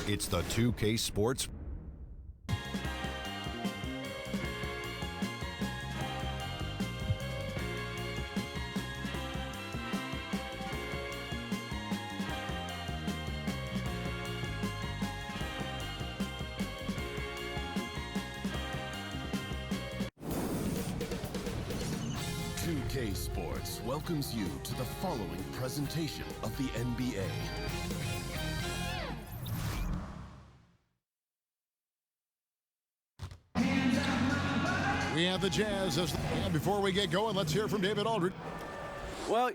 It's the 2K Sports. Sports welcomes you to the following presentation of the NBA. We have the Jazz. And before we get going, let's hear from David Aldridge. Well,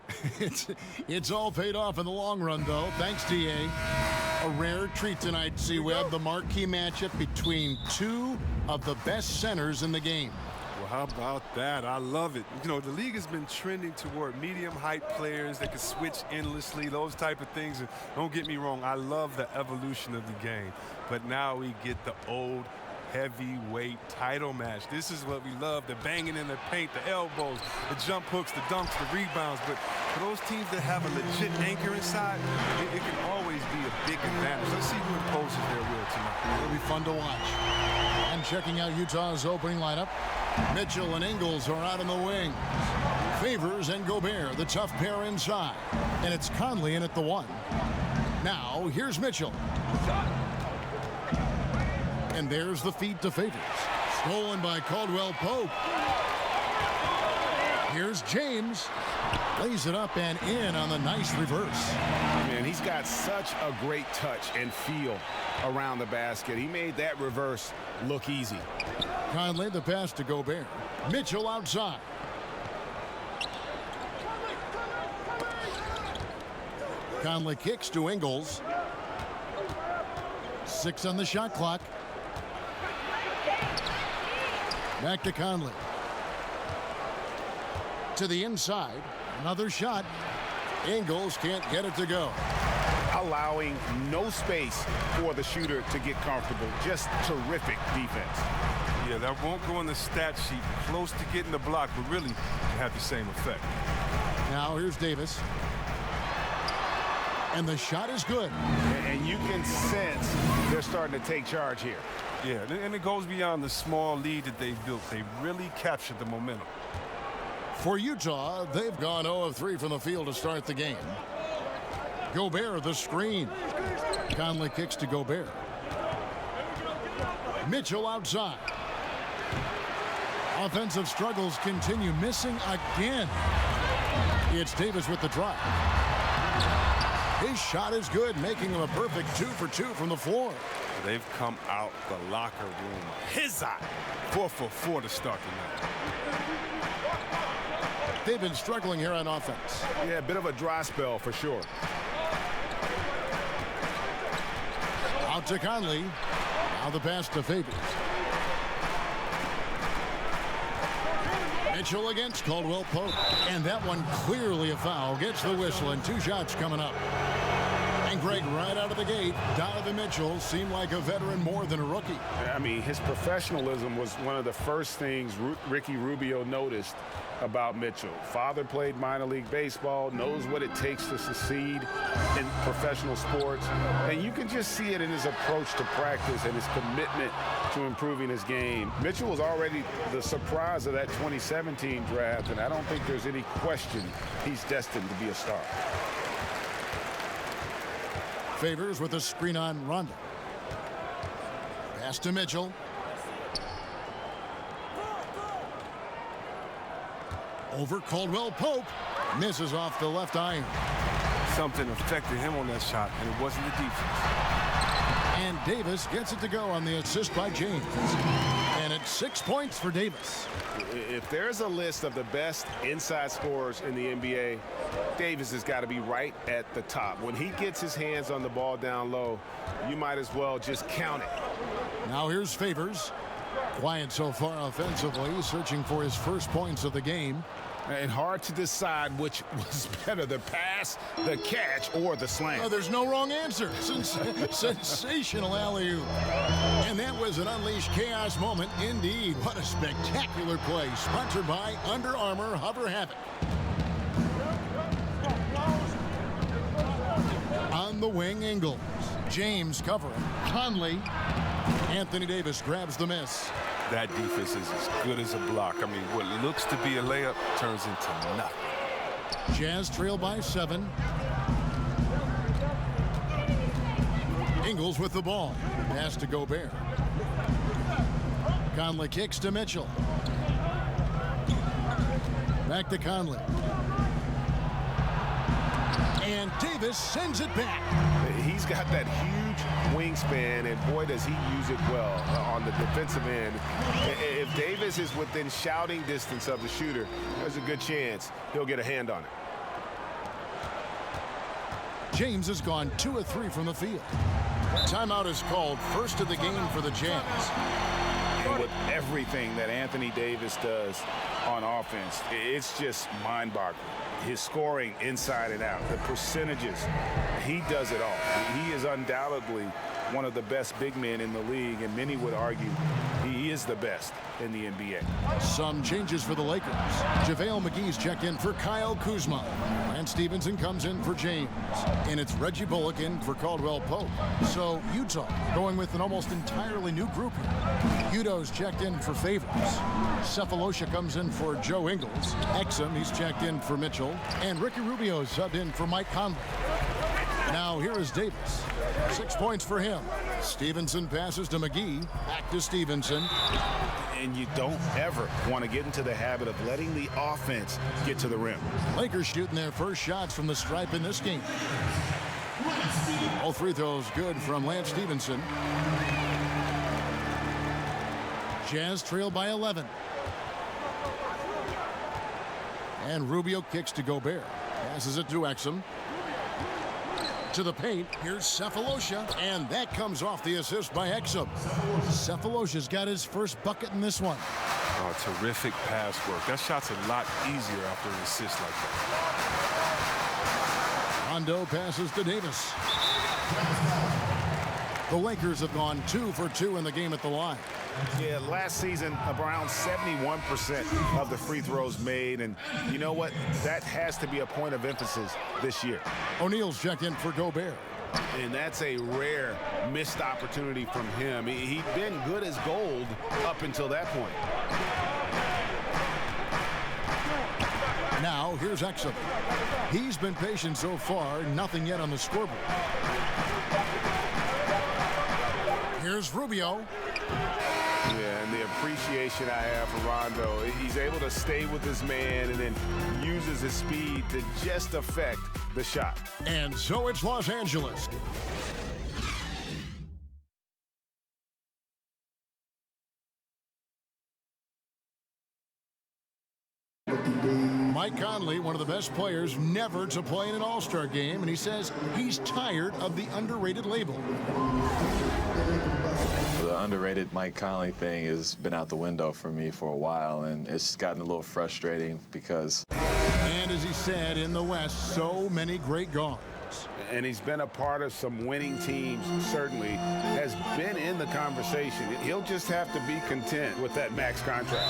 it's all paid off in the long run, though. Thanks, DA. A rare treat tonight, C-Web, the marquee matchup between two of the best centers in the game. Well, how about that? I love it. You know, the league has been trending toward medium height players that can switch endlessly, those type of things. And don't get me wrong, I love the evolution of the game. But now we get the old heavyweight title match. This is what we love, the banging in the paint, the elbows, the jump hooks, the dunks, the rebounds. But for those teams that have a legit anchor inside, it can always be a big advantage. Let's see who imposes their will tonight. It'll be fun to watch. And checking out Utah's opening lineup, Mitchell and Ingles are out in the wings. Favors and Gobert, the tough pair inside. And it's Conley in at the one. Now, here's Mitchell. And there's the feed to Favors. Stolen by Caldwell Pope. Here's James. Lays it up and in on the nice reverse. Man, he's got such a great touch and feel around the basket. He made that reverse look easy. Conley, the pass to Gobert. Mitchell outside. Conley kicks to Ingles. 6 on the shot clock. Back to Conley. To the inside. Another shot. Ingles can't get it to go. Allowing no space for the shooter to get comfortable. Just terrific defense. Yeah, that won't go on the stat sheet. Close to getting the block, but really can have the same effect. Now here's Davis. And the shot is good. And you can sense they're starting to take charge here. Yeah, and it goes beyond the small lead that they built. They really captured the momentum. For Utah, they've gone 0 of 3 from the field to start the game. Gobert, the screen. Conley kicks to Gobert. Mitchell outside. Offensive struggles continue, missing again. It's Davis with the drive. His shot is good, making him a perfect 2 for 2 from the floor. They've come out the locker room his eye 4 for 4 to start the night. They've been struggling here on offense. Yeah, a bit of a dry spell for sure. Out to Conley. Now the pass to Favors. Mitchell against Caldwell Pope. And that one clearly a foul. Gets the whistle and 2 shots coming up. And Greg, right out of the gate, Donovan Mitchell seemed like a veteran more than a rookie. I mean, his professionalism was one of the first things Ricky Rubio noticed about Mitchell. Father played minor league baseball, knows what it takes to succeed in professional sports. And you can just see it in his approach to practice and his commitment to improving his game. Mitchell was already the surprise of that 2017 draft, and I don't think there's any question he's destined to be a star. Favors with a screen on Rondo. Pass to Mitchell. Over Caldwell Pope. Misses off the left iron. Something affected him on that shot, and it wasn't the defense. And Davis gets it to go on the assist by James. And it's 6 points for Davis. If there's a list of the best inside scorers in the NBA, Davis has got to be right at the top. When he gets his hands on the ball down low, you might as well just count it. Now here's Favors. Quiet so far offensively, searching for his first points of the game. And hard to decide which was better, the pass, the catch, or the slam. Oh, there's no wrong answer. Sensational alley-oop. And that was an unleashed chaos moment indeed. What a spectacular play. Sponsored by Under Armour Hover Havoc. On the wing, Ingles. James covering. Conley. Anthony Davis grabs the miss. That defense is as good as a block. I mean, what looks to be a layup turns into nothing. Jazz trail by 7. Ingles with the ball. Pass to Gobert. Conley kicks to Mitchell. Back to Conley. And Davis sends it back. He's got that huge wingspan, and boy, does he use it well on the defensive end. If Davis is within shouting distance of the shooter, there's a good chance he'll get a hand on it. James has gone 2 of 3 from the field. Timeout is called, first of the game for the Jazz. And with everything that Anthony Davis does on offense, it's just mind-boggling. His scoring inside and out, the percentages, he does it all. He is undoubtedly one of the best big men in the league, and many would argue he is the best in the NBA. Some changes for the Lakers. JaVale McGee's checked in for Kyle Kuzma. Lance Stevenson comes in for James. And it's Reggie Bullock in for Caldwell Pope. So Utah going with an almost entirely new group here. Udo's checked in for Favors. Cephalosha comes in for Joe Ingles. Exum, he's checked in for Mitchell. And Ricky Rubio subbed in for Mike Conley. Now here is Davis. 6 points for him. Stevenson passes to McGee. Back to Stevenson. And you don't ever want to get into the habit of letting the offense get to the rim. Lakers shooting their first shots from the stripe in this game. All 3 throws good from Lance Stevenson. Jazz trail by 11. And Rubio kicks to Gobert. Passes it to Exum. To the paint. Here's Cephalosha. And that comes off the assist by Exum. Cephalosha's got his first bucket in this one. Oh, terrific pass work. That shot's a lot easier after an assist like that. Rondo passes to Davis. The Lakers have gone 2 for 2 in the game at the line. Yeah, last season, around 71% of the free throws made. And you know what? That has to be a point of emphasis this year. O'Neal's checked in for Gobert. And that's a rare missed opportunity from him. He'd been good as gold up until that point. Now, here's Exum. He's been patient so far, nothing yet on the scoreboard. Here's Rubio. Yeah, and the appreciation I have for Rondo, he's able to stay with his man and then uses his speed to just affect the shot. And so it's Los Angeles. Mike Conley, one of the best players never to play in an All-Star game, and he says he's tired of the underrated label. The underrated Mike Conley thing has been out the window for me for a while, and it's gotten a little frustrating because... And as he said, in the West, so many great guards. And he's been a part of some winning teams, certainly, has been in the conversation. He'll just have to be content with that max contract.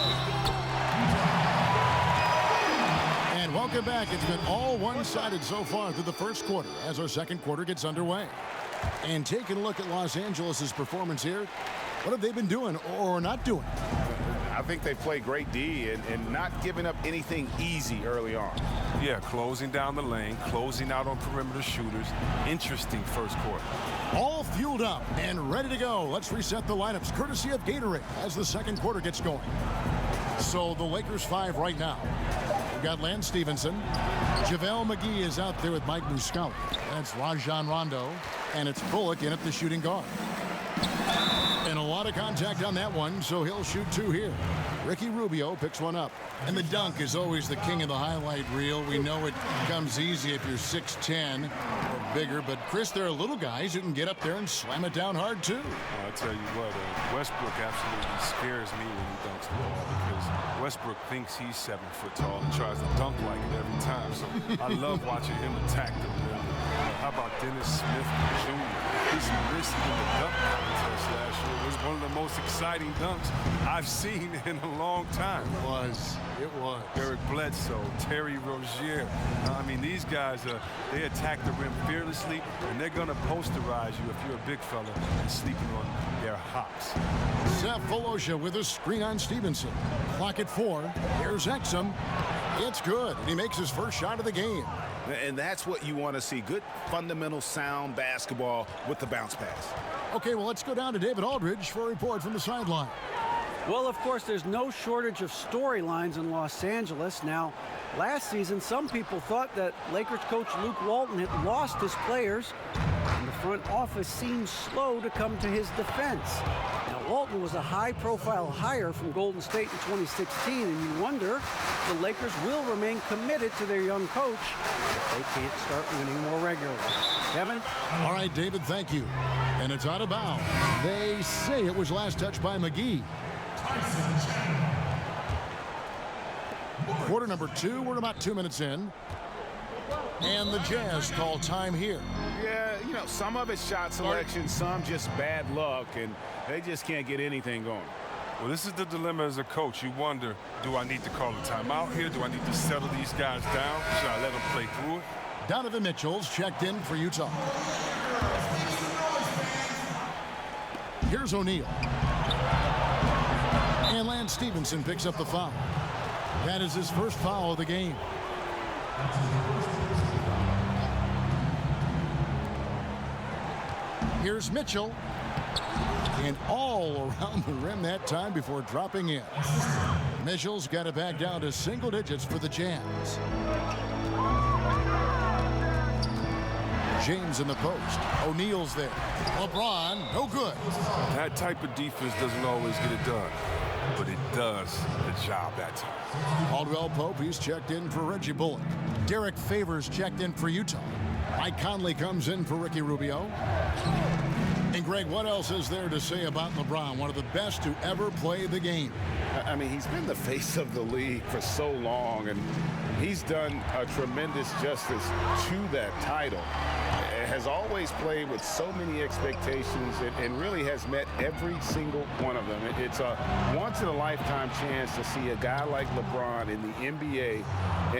And welcome back. It's been all one-sided so far through the first quarter as our second quarter gets underway. And taking a look at Los Angeles' performance here, what have they been doing or not doing? I think they play great D and not giving up anything easy early on. Yeah, closing down the lane, closing out on perimeter shooters. Interesting first quarter. All fueled up and ready to go. Let's reset the lineups courtesy of Gatorade as the second quarter gets going. So the Lakers 5 right now. We've got Lance Stevenson. JaVale McGee is out there with Mike Muscala. That's Rajon Rondo. And it's Bullock in at the shooting guard. And a lot of contact on that one, so he'll shoot 2 here. Ricky Rubio picks one up. And the dunk is always the king of the highlight reel. We know it comes easy if you're 6'10" or bigger. But, Chris, there are little guys who can get up there and slam it down hard, too. I'll tell you what, Westbrook absolutely scares me when he dunks the ball because Westbrook thinks he's 7 foot tall and tries to dunk like it every time. So I love watching him attack the rim. How about Dennis Smith Jr.? His wrist in the dunk contest last year was one of the most exciting dunks I've seen in a long time. It was. Eric Bledsoe, Terry Rozier. I mean, mean, these guys, they attack the rim fearlessly, and they're going to posterize you if you're a big fella and sleeping on their hops. Seth Volosha with a screen on Stevenson. Clock at 4. Here's Exum. It's good, and he makes his first shot of the game. And that's what you want to see. Good, fundamental, sound basketball with the bounce pass. Okay, well, let's go down to David Aldridge for a report from the sideline. Well, of course, there's no shortage of storylines in Los Angeles. Now, last season, some people thought that Lakers coach Luke Walton had lost his players, and the front office seemed slow to come to his defense. Now, Walton was a high-profile hire from Golden State in 2016, and you wonder if the Lakers will remain committed to their young coach if they can't start winning more regularly. Kevin? All right, David, thank you. And it's out of bounds. They say it was last touched by McGee. Quarter number 2, we're about 2 minutes in. And the Jazz call time here. Yeah, you know, some of it's shot selection, some just bad luck, and they just can't get anything going. Well, this is the dilemma as a coach. You wonder, do I need to call a timeout here? Do I need to settle these guys down? Should I let them play through it? Donovan Mitchell's checked in for Utah. Here's O'Neal. And Lance Stevenson picks up the foul. That is his first foul of the game. Here's Mitchell. And all around the rim that time before dropping in. Mitchell's got it back down to single digits for the Jazz. James in the post. O'Neal's there. LeBron, no good. That type of defense doesn't always get it done, but it does the job that time. Caldwell Pope, he's checked in for Reggie Bullock. Derek Favors checked in for Utah. Mike Conley comes in for Ricky Rubio. And Greg, what else is there to say about LeBron, one of the best to ever play the game? I mean, he's been the face of the league for so long, and he's done a tremendous justice to that title. Has always played with so many expectations and really has met every single one of them. It's a once-in-a-lifetime chance to see a guy like LeBron in the NBA,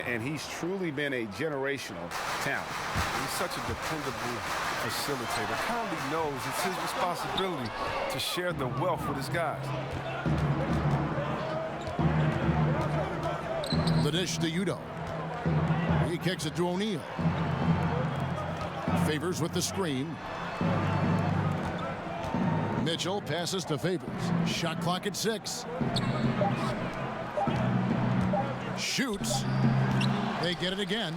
and he's truly been a generational talent. He's such a dependable facilitator. Conley knows it's his responsibility to share the wealth with his guys. The dish to Udo. He kicks it to O'Neal. Favors with the screen. Mitchell passes to Favors. Shot clock at 6. Shoots. They get it again.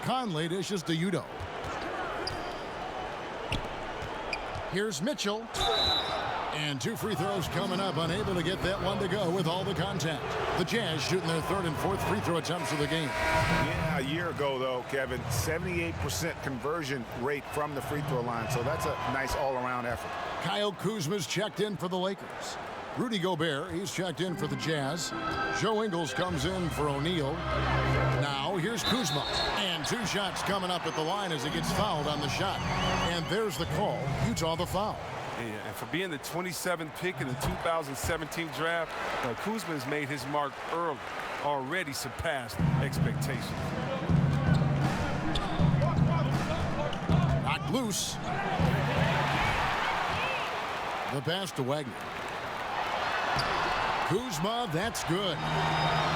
Conley dishes to Udo. Here's Mitchell. And 2 free throws coming up, unable to get that one to go with all the contact. The Jazz shooting their 3rd and 4th free throw attempts of the game. Yeah, a year ago, though, Kevin, 78% conversion rate from the free throw line, so that's a nice all-around effort. Kyle Kuzma's checked in for the Lakers. Rudy Gobert, he's checked in for the Jazz. Joe Ingles comes in for O'Neal. Now, here's Kuzma. And 2 shots coming up at the line as he gets fouled on the shot. And there's the call. Utah the foul. And for being the 27th pick in the 2017 draft, Kuzma has made his mark early, already surpassed expectations. Knocked loose. The pass to Wagner. Kuzma, that's good.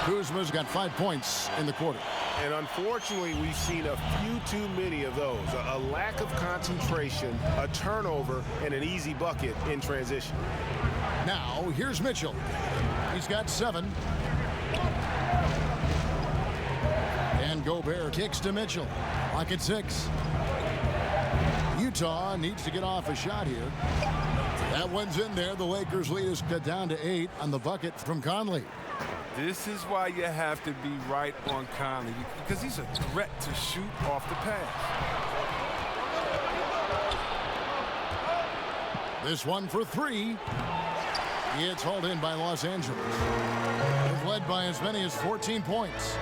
Kuzma's got 5 points in the quarter. And unfortunately, we've seen a few too many of those. A lack of concentration, a turnover, and an easy bucket in transition. Now, here's Mitchell. He's got 7. And Gobert kicks to Mitchell. Clock at 6. Utah needs to get off a shot here. That one's in there. The Lakers lead is cut down to 8 on the bucket from Conley. This is why you have to be right on Conley, because he's a threat to shoot off the pass. This one for 3. It's hauled in by Los Angeles. They've led by as many as 14 points.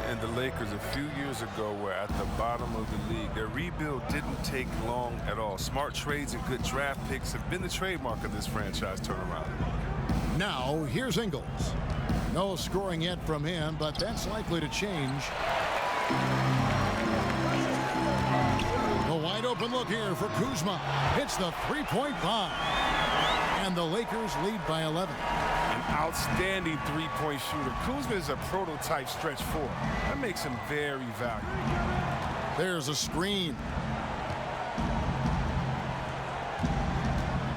And the Lakers a few years ago were at the bottom of the league. Their rebuild didn't take long at all. Smart trades and good draft picks have been the trademark of this franchise turnaround. Now, here's Ingles. No scoring yet from him, but that's likely to change. A wide open look here for Kuzma. Hits the three-point bomb. And the Lakers lead by 11. An outstanding three-point shooter. Kuzma is a prototype stretch four. That makes him very valuable. There's a screen.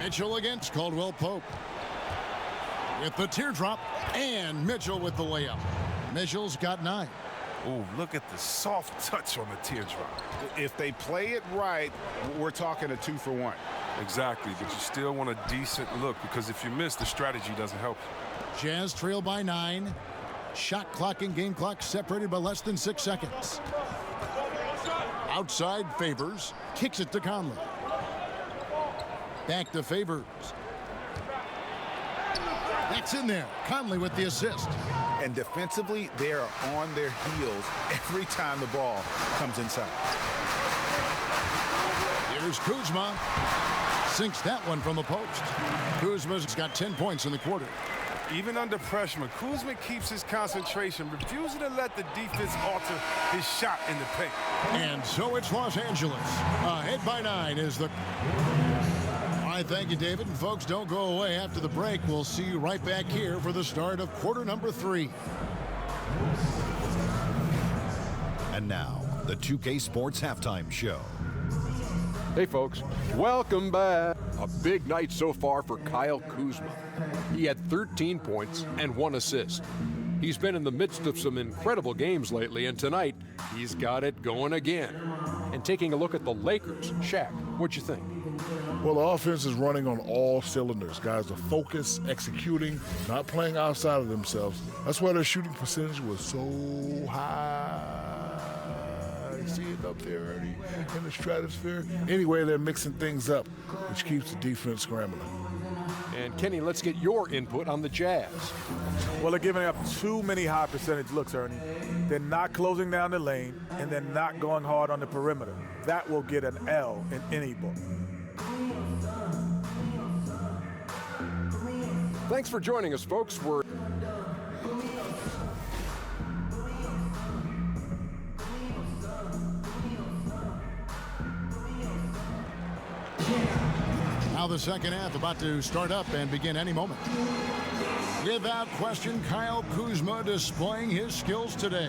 Mitchell against Caldwell Pope. With the teardrop, and Mitchell with the layup. Mitchell's got 9. Oh, look at the soft touch on the teardrop. If they play it right, we're talking a 2-for-1. Exactly, but you still want a decent look, because if you miss, the strategy doesn't help. Jazz trail by 9. Shot clock and game clock separated by less than 6 seconds. Outside Favors. Kicks it to Conley. Back to Favors. That's in there. Conley with the assist. And defensively, they are on their heels every time the ball comes inside. Here's Kuzma. Sinks that one from the post. Kuzma's got 10 points in the quarter. Even under pressure, Kuzma keeps his concentration, refusing to let the defense alter his shot in the paint. And so it's Los Angeles. Ahead by 9 is the... All right, thank you, David. And folks, don't go away. After the break, we'll see you right back here for the start of quarter number 3. And now, the 2K Sports Halftime Show. Hey folks, welcome back. A big night so far for Kyle Kuzma. He had 13 points and 1 assist. He's been in the midst of some incredible games lately, and tonight he's got it going again. And taking a look at the Lakers, Shaq, what'd you think? Well, the offense is running on all cylinders. Guys are focused, executing, not playing outside of themselves. That's why their shooting percentage was so high. You see it up there already in the stratosphere. Anyway, they're mixing things up, which keeps the defense scrambling. And Kenny, let's get your input on the Jazz. Well, they're giving up too many high percentage looks, Ernie. They're not closing down the lane, and they're not going hard on the perimeter. That will get an L in any book. Thanks for joining us, folks. Now the second half about to start up and begin any moment. Without question, Kyle Kuzma displaying his skills today.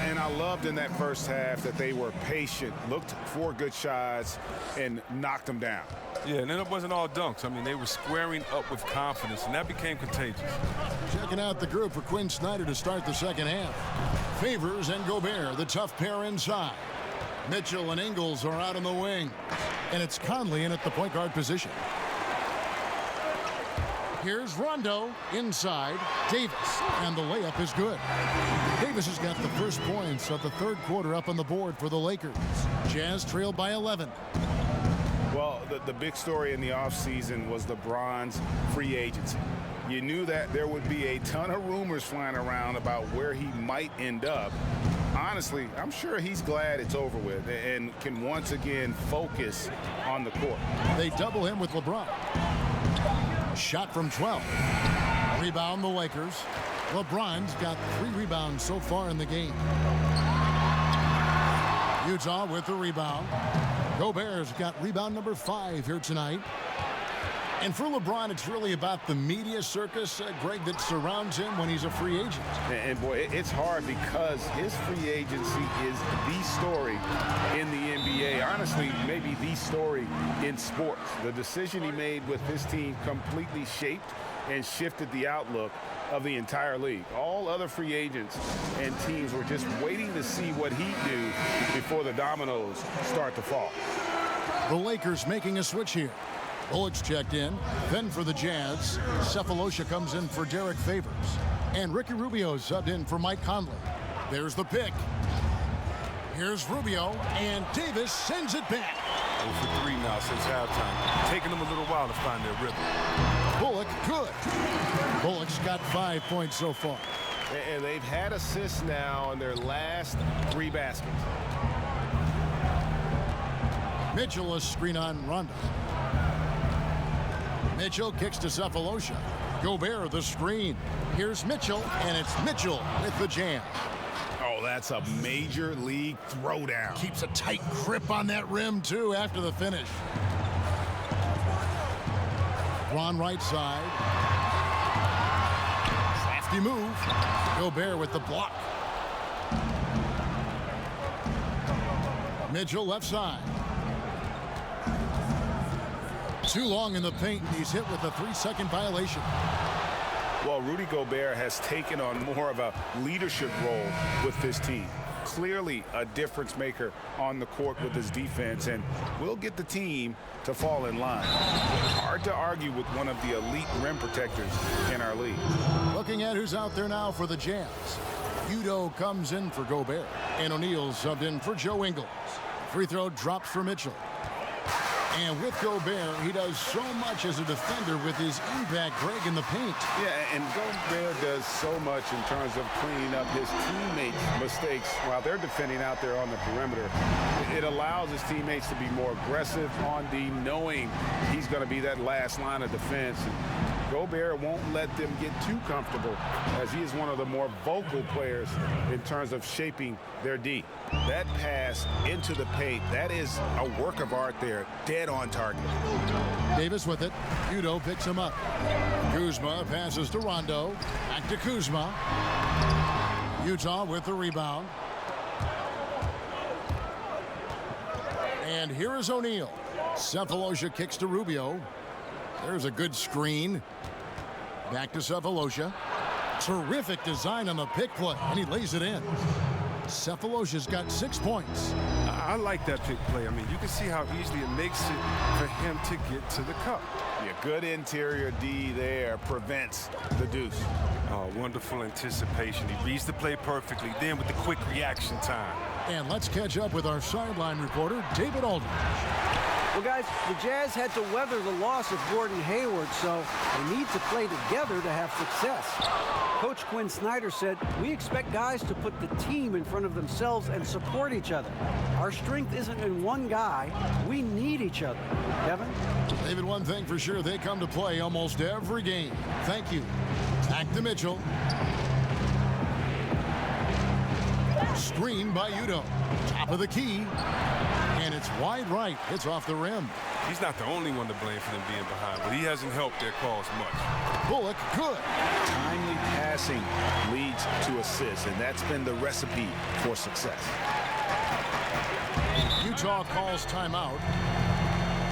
And I loved in that first half that they were patient, looked for good shots, and knocked them down. Yeah, and then it wasn't all dunks. I mean, they were squaring up with confidence, and that became contagious. Checking out the group for Quinn Snyder to start the second half. Favors and Gobert, the tough pair inside. Mitchell and Ingles are out on the wing. And it's Conley in at the point guard position. Here's Rondo inside. Davis, and the layup is good. Davis has got the first points of the third quarter up on the board for the Lakers. Jazz trailed by 11. Well, the big story in the offseason was LeBron's free agency. You knew that there would be a ton of rumors flying around about where he might end up. Honestly, I'm sure he's glad it's over with and can once again focus on the court. They double him with LeBron. Shot from 12. Rebound the Lakers. LeBron's got 3 rebounds so far in the game. Utah with the rebound. Gobert's got rebound number 5 here tonight. And for LeBron, it's really about the media circus, Greg, that surrounds him when he's a free agent. And boy, it's hard because his free agency is the story in the NBA. Honestly, maybe the story in sports. The decision he made with his team completely shaped and shifted the outlook of the entire league. All other free agents and teams were just waiting to see what he'd do before the dominoes start to fall. The Lakers making a switch here. Bullock's checked in. Then for the Jazz, Cephalosha comes in for Derek Favors. And Ricky Rubio subbed in for Mike Conley. There's the pick. Here's Rubio, and Davis sends it back. 0 for 3 now since halftime. Taking them a little while to find their rhythm. Bullock, good. Bullock's got 5 points so far. And they've had assists now in their last 3 baskets. Mitchell, a screen on Rondo. Mitchell kicks to Cephalosha. Gobert the screen. Here's Mitchell, and it's Mitchell with the jam. Oh, that's a major league throwdown. Keeps a tight grip on that rim, too, after the finish. Ron right side. Crafty move. Gobert with the block. Mitchell left side. Too long in the paint. He's hit with a 3-second violation. Well, Rudy Gobert has taken on more of a leadership role with this team. Clearly a difference maker on the court with his defense, and will get the team to fall in line. Hard to argue with one of the elite rim protectors in our league. Looking at who's out there now for the Jazz. Udoh comes in for Gobert, and O'Neal subbed in for Joe Ingles. Free throw drops for Mitchell. And with Gobert, he does so much as a defender with his impact break in the paint. Yeah, and Gobert does so much in terms of cleaning up his teammates' mistakes while they're defending out there on the perimeter. It allows his teammates to be more aggressive on D, knowing he's going to be that last line of defense. And Gobert won't let them get too comfortable, as he is one of the more vocal players in terms of shaping their D. That pass into the paint, that is a work of art there, dead on target. Davis with it. Udoh picks him up. Kuzma passes to Rondo. Back to Kuzma. Utah with the rebound. And here is O'Neal. Cephalosha kicks to Rubio. There's a good screen. Back to Cephalosha. Terrific design on the pick play, and he lays it in. Cephalosha's got 6 points. I like that pick play. I mean, you can see how easily it makes it for him to get to the cup. Yeah, good interior D there, prevents the deuce. Oh, wonderful anticipation. He reads the play perfectly, then with the quick reaction time. And let's catch up with our sideline reporter, David Aldridge. Well, guys, the Jazz had to weather the loss of Gordon Hayward, so they need to play together to have success. Coach Quinn Snyder said, "We expect guys to put the team in front of themselves and support each other. Our strength isn't in one guy. We need each other." Kevin? David, one thing for sure, they come to play almost every game. Thank you. Back to Mitchell. Screen by Udoh. Top of the key. And it's wide right. Hits off the rim. He's not the only one to blame for them being behind, but he hasn't helped their cause much. Bullock, good. Timely passing leads to assists, and that's been the recipe for success. Utah calls timeout.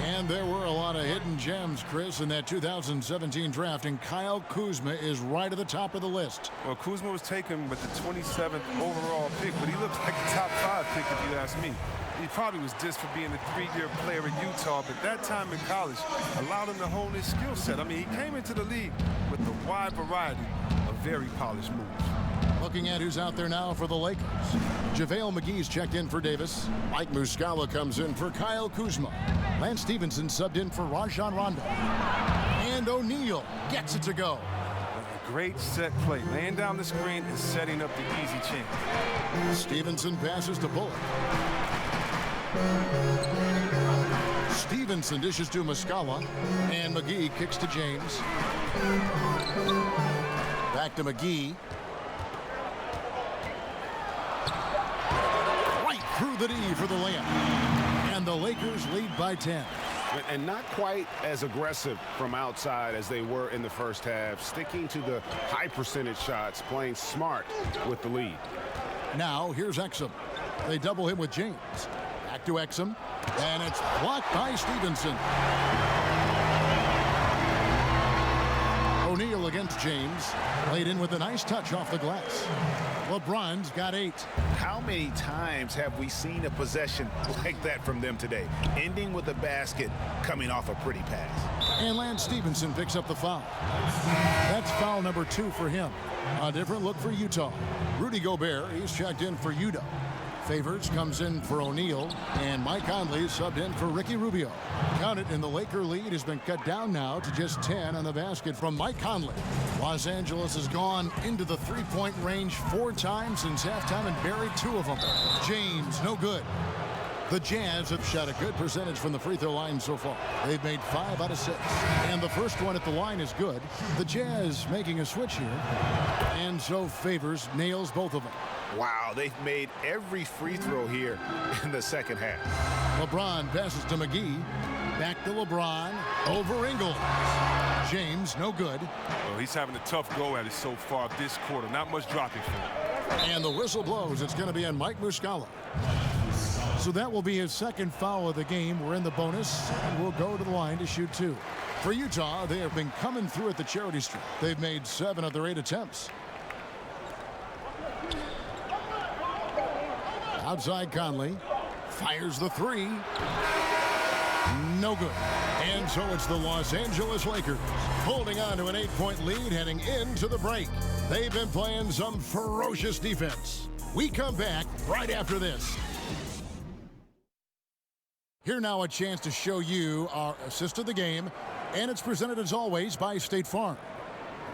And there were a lot of hidden gems, Chris, in that 2017 draft, and Kyle Kuzma is right at the top of the list. Well, Kuzma was taken with the 27th overall pick, but he looks like a top 5 pick if you ask me. He probably was just for being a 3-year player at Utah, but that time in college allowed him to hone his skill set. I mean, he came into the league with a wide variety of very polished moves. Looking at who's out there now for the Lakers. JaVale McGee's checked in for Davis. Mike Muscala comes in for Kyle Kuzma. Lance Stevenson subbed in for Rajon Rondo. And O'Neal gets it to go. A great set play, laying down the screen and setting up the easy chance. Stevenson passes to Bullock. Stevenson dishes to Muscala. And McGee kicks to James. Back to McGee. Through the D for the layup. And the Lakers lead by 10. And not quite as aggressive from outside as they were in the first half, sticking to the high percentage shots, playing smart with the lead. Now here's Exum. They double him with James. Back to Exum. And it's blocked by Stevenson. O'Neal against James. Laid in with a nice touch off the glass. LeBron's got 8. How many times have we seen a possession like that from them today, ending with a basket coming off a pretty pass? And Lance Stevenson picks up the foul. That's foul number 2 for him. A different look for Utah. Rudy Gobert, he's checked in for Udoh. Favors comes in for O'Neal, and Mike Conley subbed in for Ricky Rubio. Count it, and the Laker lead has been cut down now to just 10 on the basket from Mike Conley. Los Angeles has gone into the three-point range 4 times since halftime and buried 2 of them. James, no good. The Jazz have shot a good percentage from the free throw line so far. They've made 5 out of 6. And the first one at the line is good. The Jazz making a switch here. And so Favors nails both of them. Wow, they've made every free throw here in the second half. LeBron passes to McGee. Back to LeBron. Over Ingles. James, no good. Well, he's having a tough go at it so far this quarter. Not much dropping for him. And the whistle blows. It's going to be on Mike Muscala. So that will be his second foul of the game. We're in the bonus, and we'll go to the line to shoot 2. For Utah, they have been coming through at the charity stripe. They've made 7 of their 8 attempts. Outside Conley. Fires the 3. No good. And so it's the Los Angeles Lakers holding on to an 8-point lead heading into the break. They've been playing some ferocious defense. We come back right after this. Here now a chance to show you our assist of the game, and it's presented as always by State Farm.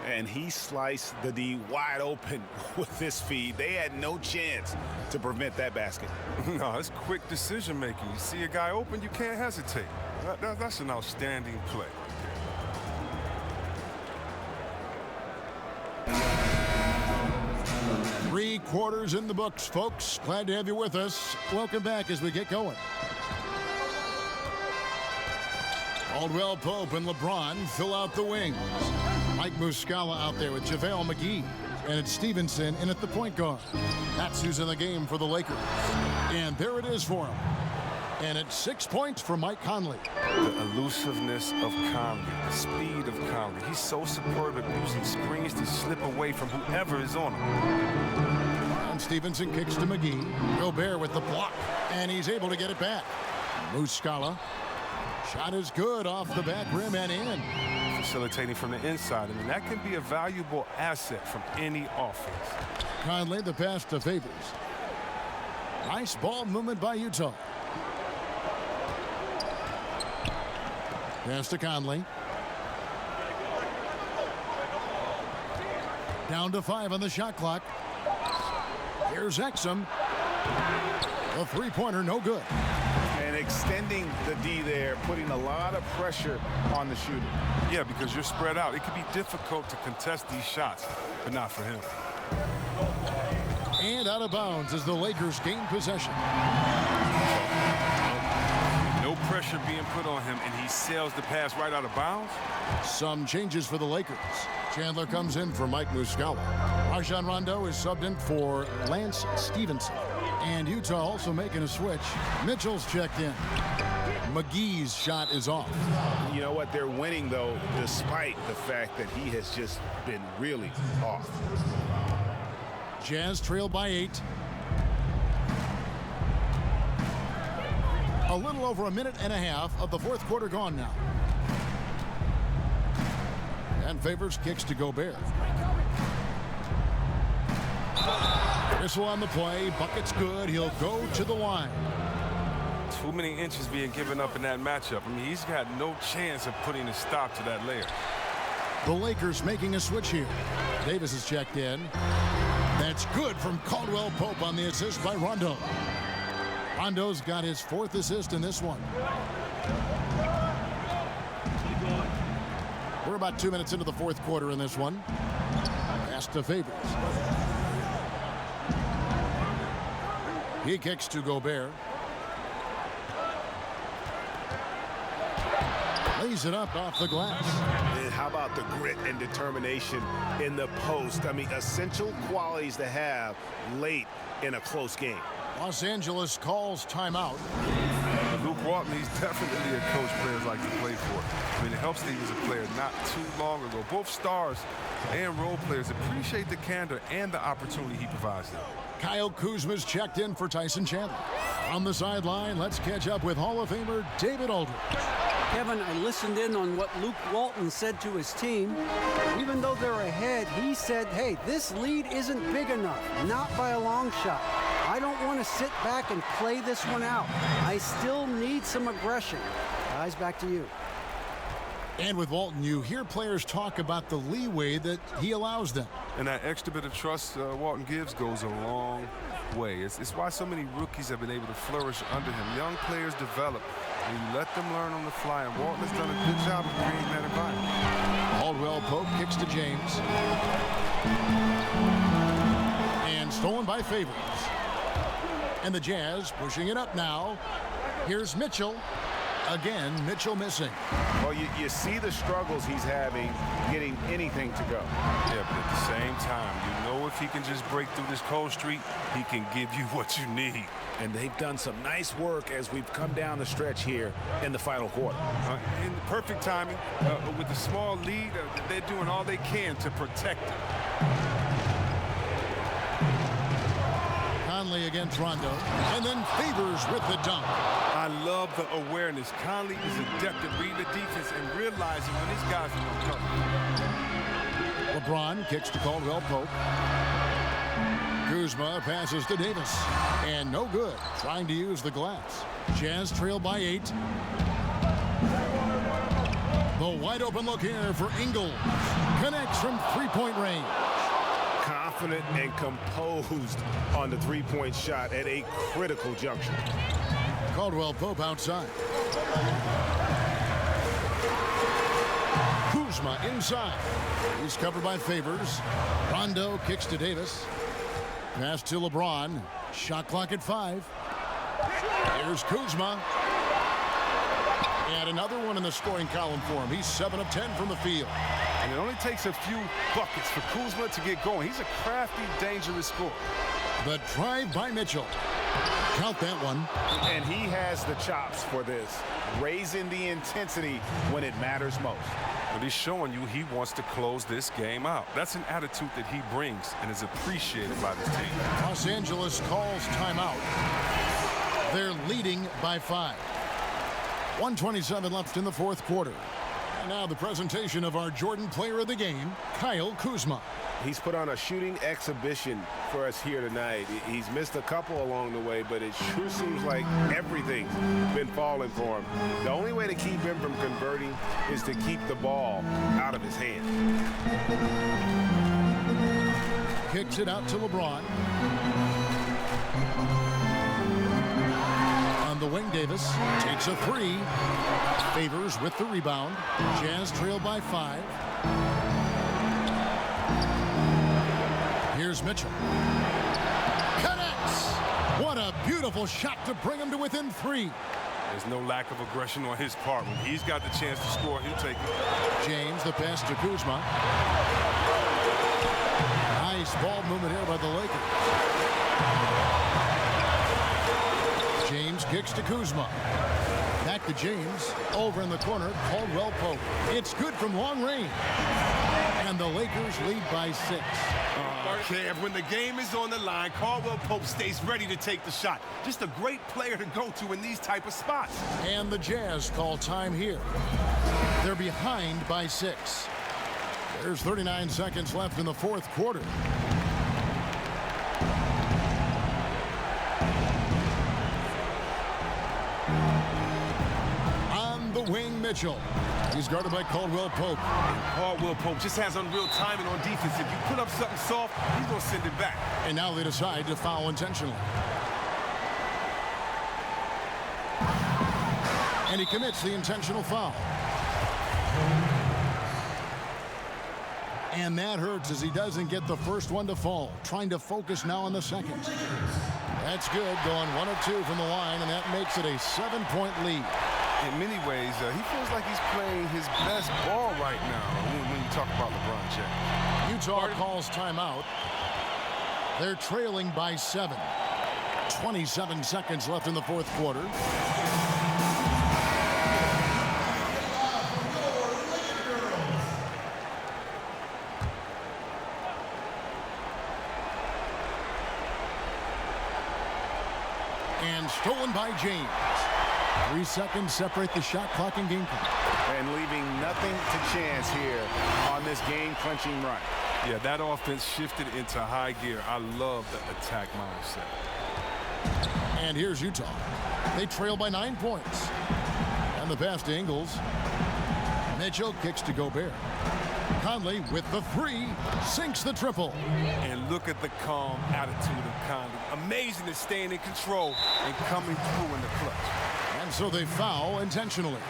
And he sliced the D wide open with this feed. They had no chance to prevent that basket. No, it's quick decision making. You see a guy open, you can't hesitate. That's an outstanding play. Three quarters in the books, folks. Glad to have you with us. Welcome back as we get going. Caldwell Pope and LeBron fill out the wings. Mike Muscala out there with JaVale McGee. And it's Stevenson in at the point guard. That's who's in the game for the Lakers. And there it is for him. And it's 6 points for Mike Conley. The elusiveness of Conley, the speed of Conley. He's so superb at using screens to slip away from whoever is on him. And Stevenson kicks to McGee. Gobert with the block. And he's able to get it back. Muscala. Shot is good off the back rim and in. Facilitating from the inside. I mean, that can be a valuable asset from any offense. Conley, the pass to Favors. Nice ball movement by Utah. Pass to Conley. Down to 5 on the shot clock. Here's Exum. The three-pointer, no good. And extending the D there, putting a lot of pressure on the shooter. Yeah, because you're spread out. It can be difficult to contest these shots, but not for him. And out of bounds as the Lakers gain possession. No pressure being put on him, and he sails the pass right out of bounds. Some changes for the Lakers. Chandler comes in for Mike Muscala. Rajon Rondo is subbed in for Lance Stevenson. And Utah also making a switch. Mitchell's checked in. McGee's shot is off. You know what? They're winning, though, despite the fact that he has just been really off. Jazz trail by 8. A little over a minute and a half of the fourth quarter gone now. And Favors kicks to Gobert. Whistle on the play. Bucket's good. He'll go to the line. Too many inches being given up in that matchup. I mean, he's got no chance of putting a stop to that layer. The Lakers making a switch here. Davis is checked in. That's good from Caldwell Pope on the assist by Rondo. Rondo's got his 4th assist in this one. We're about 2 minutes into the fourth quarter in this one. Pass to Favors. He kicks to Gobert. Lays it up off the glass. And how about the grit and determination in the post? I mean, essential qualities to have late in a close game. Los Angeles calls timeout. Luke Walton, he's definitely a coach players like to play for. I mean, it helps that he was a player not too long ago. Both stars and role players appreciate the candor and the opportunity he provides them. Kyle Kuzma's checked in for Tyson Chandler. On the sideline, let's catch up with Hall of Famer David Aldridge. Kevin, I listened in on what Luke Walton said to his team. Even though they're ahead, he said, hey, this lead isn't big enough, not by a long shot. I don't want to sit back and play this one out. I still need some aggression. Guys, back to you. And with Walton, you hear players talk about the leeway that he allows them. And that extra bit of trust Walton gives goes a long way. It's why so many rookies have been able to flourish under him. Young players develop, and you let them learn on the fly, and Walton has done a good job of creating that environment. Caldwell Pope kicks to James. And stolen by Favors. And the Jazz pushing it up now. Here's Mitchell. Again, Mitchell missing. Well, you see the struggles he's having getting anything to go. Yeah, but at the same time, you know if he can just break through this cold streak, he can give you what you need. And they've done some nice work as we've come down the stretch here in the final quarter. In perfect timing, with the small lead, they're doing all they can to protect it. Conley against Rondo, and then Favors with the dunk. I love the awareness. Conley is adept at reading the defense and realizing when these guys are on cover. LeBron kicks to Caldwell Pope. Kuzma passes to Davis, and no good, trying to use the glass. Jazz trail by 8. The wide open look here for Ingles. Connects from three-point range. Confident and composed on the three-point shot at a critical juncture. Caldwell Pope outside. Kuzma inside. He's covered by Favors. Rondo kicks to Davis. Pass to LeBron. Shot clock at 5. Here's Kuzma. And another one in the scoring column for him. He's 7 of 10 from the field. And it only takes a few buckets for Kuzma to get going. He's a crafty, dangerous scorer. The drive by Mitchell. Count that one. And he has the chops for this. Raising the intensity when it matters most. But he's showing you he wants to close this game out. That's an attitude that he brings and is appreciated by this team. Los Angeles calls timeout. They're leading by 5. 1:27 left in the fourth quarter. And now the presentation of our Jordan Player of the Game, Kyle Kuzma. He's put on a shooting exhibition for us here tonight. He's missed a couple along the way, but it sure seems like everything's been falling for him. The only way to keep him from converting is to keep the ball out of his hand. Kicks it out to LeBron. On the wing, Davis takes a 3. Favors with the rebound. Jazz trail by 5. Here's Mitchell. Connects! What a beautiful shot to bring him to within 3. There's no lack of aggression on his part. When he's got the chance to score, he'll take it. James, the pass to Kuzma. Nice ball movement here by the Lakers. James kicks to Kuzma. Back to James. Over in the corner, Caldwell Pope. It's good from long range. And the Lakers lead by 6. Okay, when the game is on the line, Caldwell Pope stays ready to take the shot. Just a great player to go to in these type of spots. And the Jazz call time here. They're behind by 6. There's 39 seconds left in the fourth quarter. On the wing, Mitchell. He's guarded by Caldwell Pope. Caldwell Pope just has unreal timing on defense. If you put up something soft, he's going to send it back. And now they decide to foul intentionally. And he commits the intentional foul. And that hurts as he doesn't get the first one to fall. Trying to focus now on the second. That's good, going 1 of 2 from the line, and that makes it a 7-point lead. In many ways, he feels like he's playing his best ball right now when you talk about LeBron James. Utah calls timeout. They're trailing by 7. 27 seconds left in the fourth quarter. And stolen by James. 3 seconds separate the shot clock and game clock. And leaving nothing to chance here on this game-clinching run. Yeah, that offense shifted into high gear. I love the attack mindset. And here's Utah. They trail by 9 points. And the pass to Ingles. Mitchell kicks to Gobert. Conley with the three, sinks the triple. And look at the calm attitude of Conley. Amazing at staying in control and coming through in the clutch. And so they foul intentionally.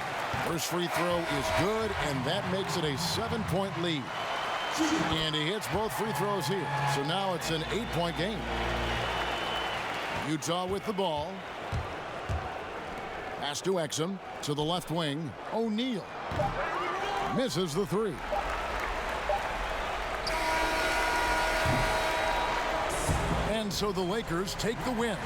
First free throw is good, and that makes it a 7-point lead. And he hits both free throws here. So now it's an 8-point game. Utah with the ball. Pass to Exum to the left wing. O'Neal misses the three. And so the Lakers take the win.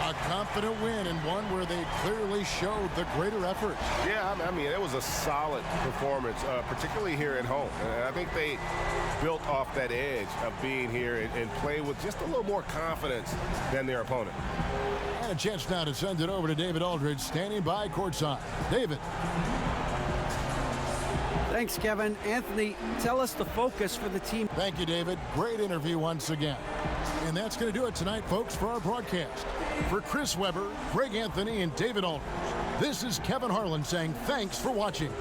A confident win, and one where they clearly showed the greater effort. Yeah, I mean, it was a solid performance, particularly here at home. And I think they built off that edge of being here and play with just a little more confidence than their opponent. And a chance now to send it over to David Aldridge, standing by courtside. David. Thanks, Kevin. Anthony, tell us the focus for the team. Thank you, David. Great interview once again. And that's going to do it tonight, folks, for our broadcast. For Chris Webber, Greg Anthony, and David Aldridge, this is Kevin Harlan saying thanks for watching.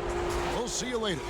We'll see you later.